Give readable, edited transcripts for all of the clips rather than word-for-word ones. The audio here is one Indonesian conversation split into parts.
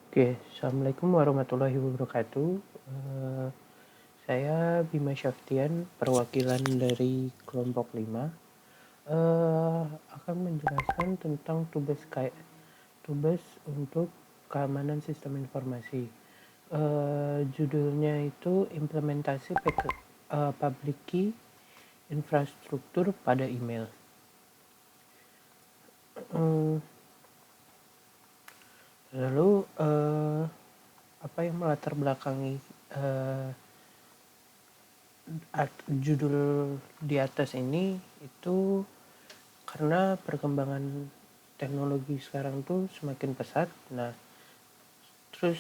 Oke, Assalamualaikum warahmatullahi wabarakatuh. Eh, saya Bima Syaftian, perwakilan dari kelompok 5. Akan menjelaskan tentang tugas untuk keamanan sistem informasi. Judulnya itu implementasi public key infrastruktur pada email. Hmm, Lalu apa yang melatar belakangi judul di atas ini itu karena perkembangan teknologi sekarang tuh semakin pesat. Nah, terus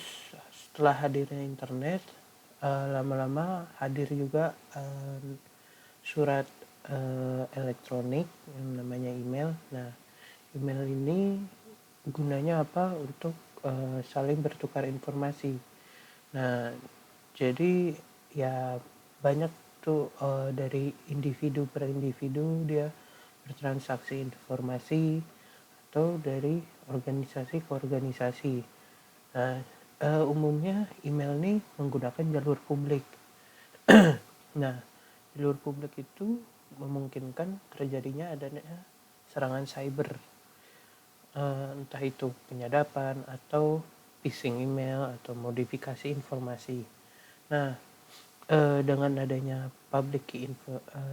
setelah hadirnya internet, lama-lama hadir juga surat elektronik yang namanya email. Nah, email ini gunanya apa? Untuk saling bertukar informasi. Nah, jadi ya banyak tuh dari individu per individu dia bertransaksi informasi atau dari organisasi ke organisasi. Nah, umumnya email ini menggunakan jalur publik. Nah, jalur publik itu memungkinkan terjadinya adanya serangan cyber, entah itu penyadapan atau phishing email atau modifikasi informasi. Nah, dengan adanya public key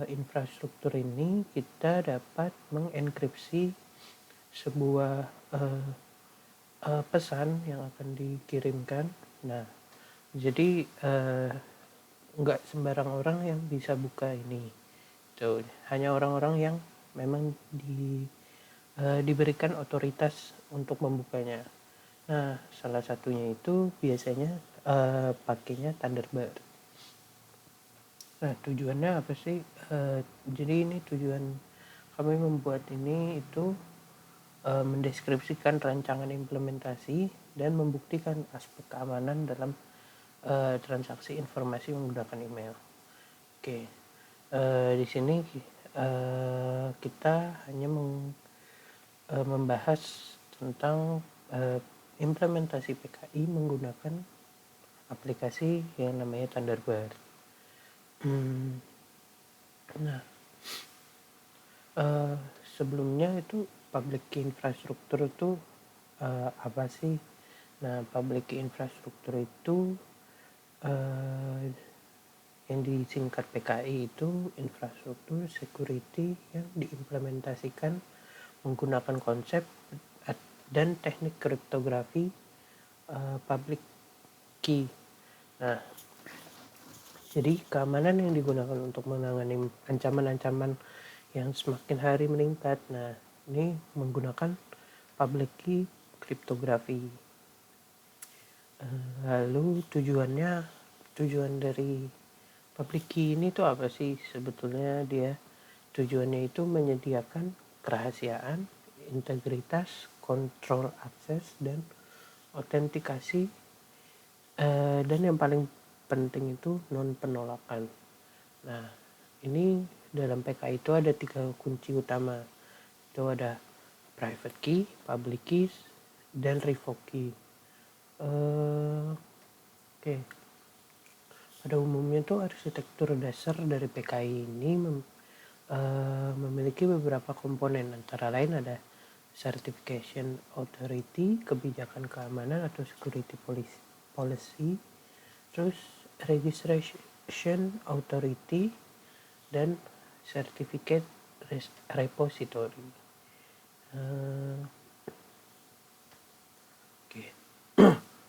infrastruktur ini kita dapat mengenkripsi sebuah pesan yang akan dikirimkan. Nah, jadi nggak sembarang orang yang bisa buka ini. Tuh, hanya orang-orang yang memang diberikan otoritas untuk membukanya. Nah, salah satunya itu biasanya pakainya Thunderbird. Nah, tujuannya apa sih? Jadi ini tujuan kami membuat ini itu mendeskripsikan rancangan implementasi dan membuktikan aspek keamanan dalam transaksi informasi menggunakan email. Oke, di sini kita hanya membahas tentang implementasi PKI menggunakan aplikasi yang namanya Thunderbird. Nah, sebelumnya itu public key infrastruktur itu apa sih? Nah, public key infrastruktur itu yang disingkat PKI itu infrastruktur security yang diimplementasikan menggunakan konsep dan teknik kriptografi public key. Nah, jadi keamanan yang digunakan untuk menangani ancaman-ancaman yang semakin hari meningkat. Nah, ini menggunakan public key kriptografi. Lalu tujuan dari public key ini tuh apa sih? Sebetulnya tujuannya itu menyediakan kerahasiaan, integritas, kontrol akses, dan autentikasi, dan yang paling penting itu non penolakan. Nah, ini dalam PK itu ada 3 kunci utama. Itu ada private key, public keys, dan revoke key. Oke. Pada umumnya tuh arsitektur dasar dari PKI ini memiliki beberapa komponen, antara lain ada certification authority, kebijakan keamanan atau security policy, terus registration authority, dan certificate repository. Oke.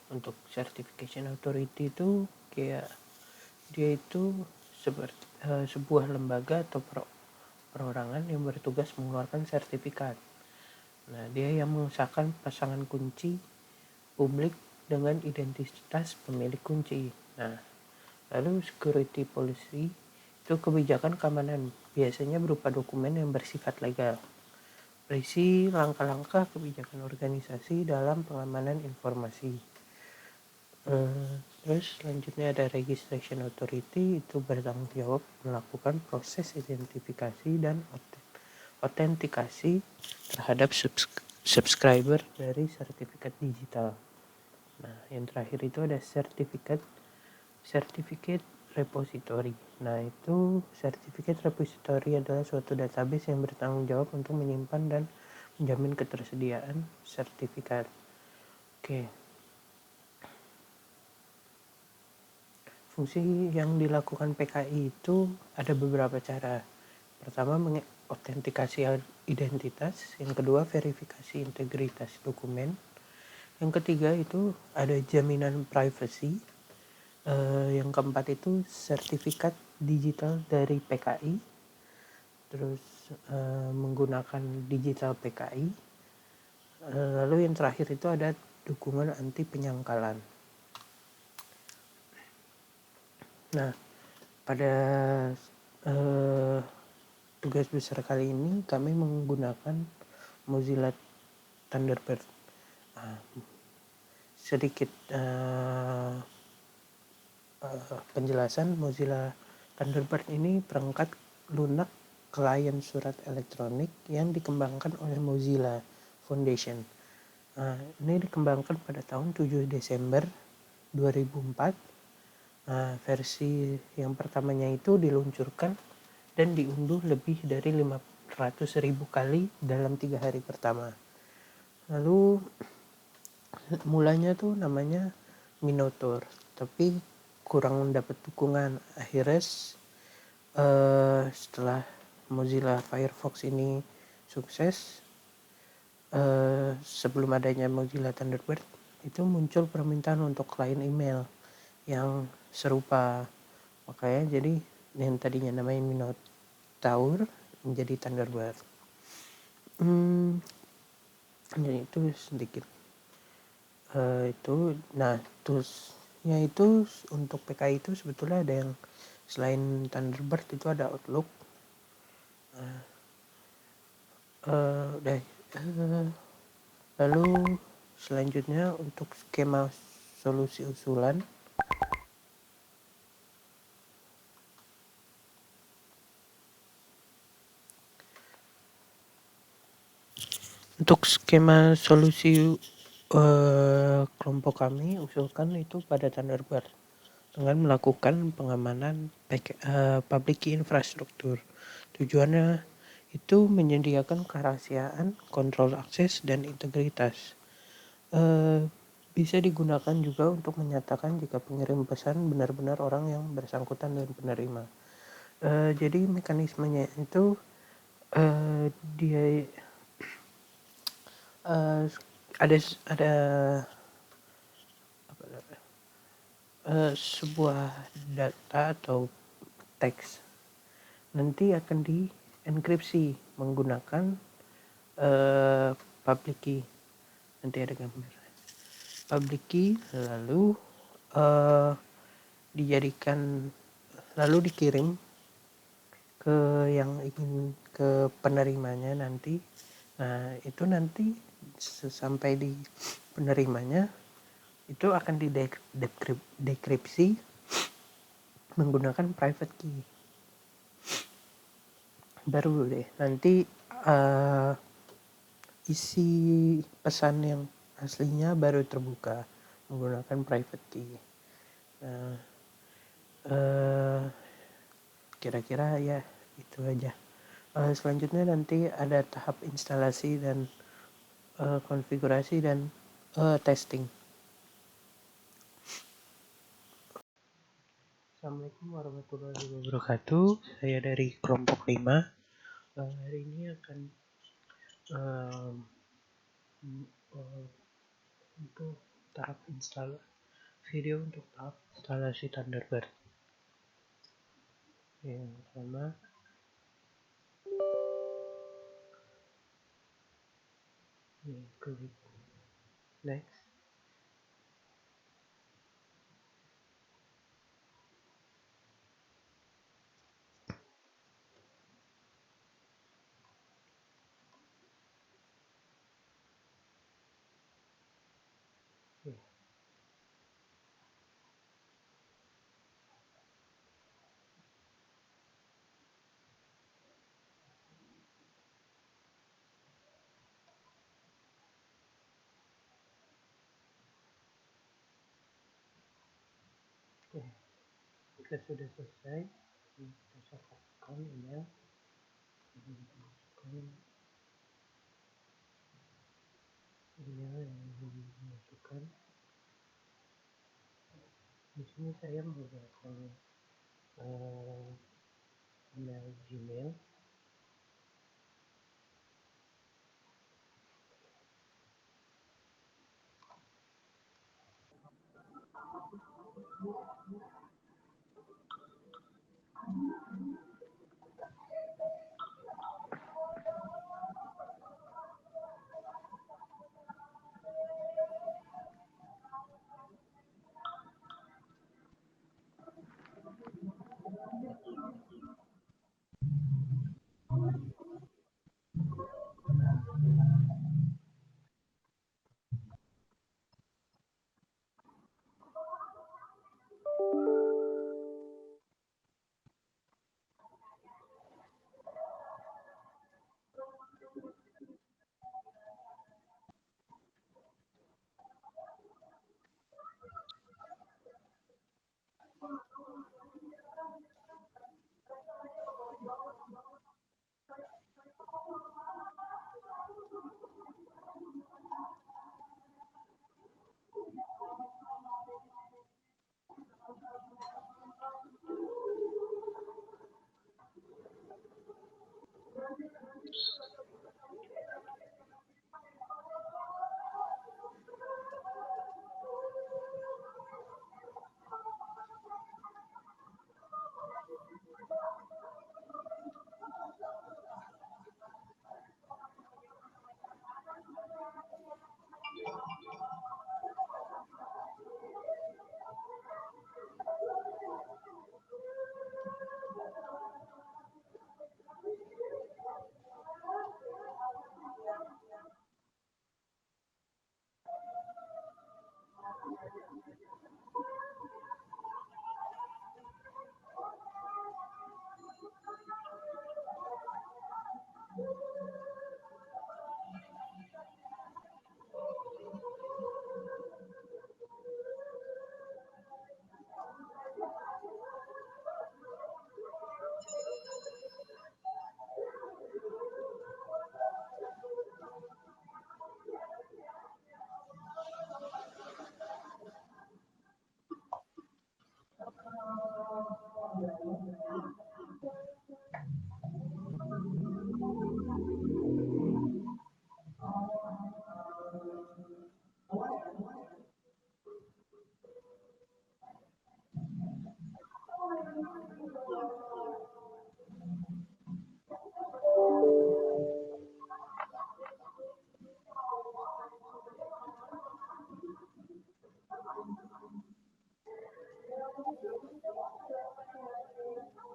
Untuk certification authority itu kayak dia itu seperti sebuah lembaga atau perorangan yang bertugas mengeluarkan sertifikat. Nah, dia yang mengesahkan pasangan kunci publik dengan identitas pemilik kunci. Nah, lalu security policy itu kebijakan keamanan, biasanya berupa dokumen yang bersifat legal, berisi langkah-langkah kebijakan organisasi dalam pengamanan informasi. Terus selanjutnya ada registration authority, itu bertanggung jawab melakukan proses identifikasi dan autentikasi terhadap subscriber dari sertifikat digital. Nah, yang terakhir itu ada certificate repository. Nah, itu certificate repository adalah suatu database yang bertanggung jawab untuk menyimpan dan menjamin ketersediaan sertifikat. Oke. Fungsi yang dilakukan PKI itu ada beberapa cara. Pertama, mengautentikasi identitas. Yang kedua, verifikasi integritas dokumen. Yang ketiga itu ada jaminan privacy. Yang keempat itu sertifikat digital dari PKI. Terus menggunakan digital PKI. Lalu yang terakhir itu ada dukungan anti penyangkalan. Nah, pada tugas besar kali ini kami menggunakan Mozilla Thunderbird. Sedikit penjelasan, Mozilla Thunderbird ini perangkat lunak klien surat elektronik yang dikembangkan oleh Mozilla Foundation. Ini dikembangkan pada tahun 7 Desember 2004. Versi yang pertamanya itu diluncurkan dan diunduh lebih dari 500.000 kali dalam 3 hari pertama. Lalu mulanya tuh namanya Minotaur, tapi kurang mendapat dukungan. Akhirnya setelah Mozilla Firefox ini sukses, sebelum adanya Mozilla Thunderbird itu muncul permintaan untuk klien email yang serupa, makanya jadi yang tadinya namanya Minotaur menjadi Thunderbird. Jadi itu sedikit itu. Nah, toolsnya itu untuk PKI itu sebetulnya ada yang selain Thunderbird itu ada Outlook. Lalu selanjutnya untuk skema solusi usulan. Untuk skema solusi kelompok kami usulkan itu pada Thunderbird dengan melakukan pengamanan public key infrastruktur. Tujuannya itu menyediakan kerahasiaan, kontrol akses, dan integritas. Bisa digunakan juga untuk menyatakan jika pengirim pesan benar-benar orang yang bersangkutan dan penerima. Jadi mekanismenya itu dia ada sebuah data atau teks nanti akan dienkripsi menggunakan public key. Nanti ada gambar public key, lalu lalu dikirim ke yang ingin ke penerimanya nanti. Nah, itu nanti sampai di penerimanya itu akan didekripsi menggunakan private key. Baru deh nanti isi pesan yang aslinya baru terbuka menggunakan private key. Nah, kira-kira ya itu aja. Selanjutnya nanti ada tahap instalasi dan konfigurasi dan testing. Assalamualaikum warahmatullahi wabarakatuh. Saya dari kelompok 5. Hari ini akan untuk tahap video untuk tahap instalasi Thunderbird. Yang pertama, klik next. Ya, jika sudah selesai, kita cocokkan email, masukkan email yang dimasukkan. Di sini saya menggunakan eh, email Gmail.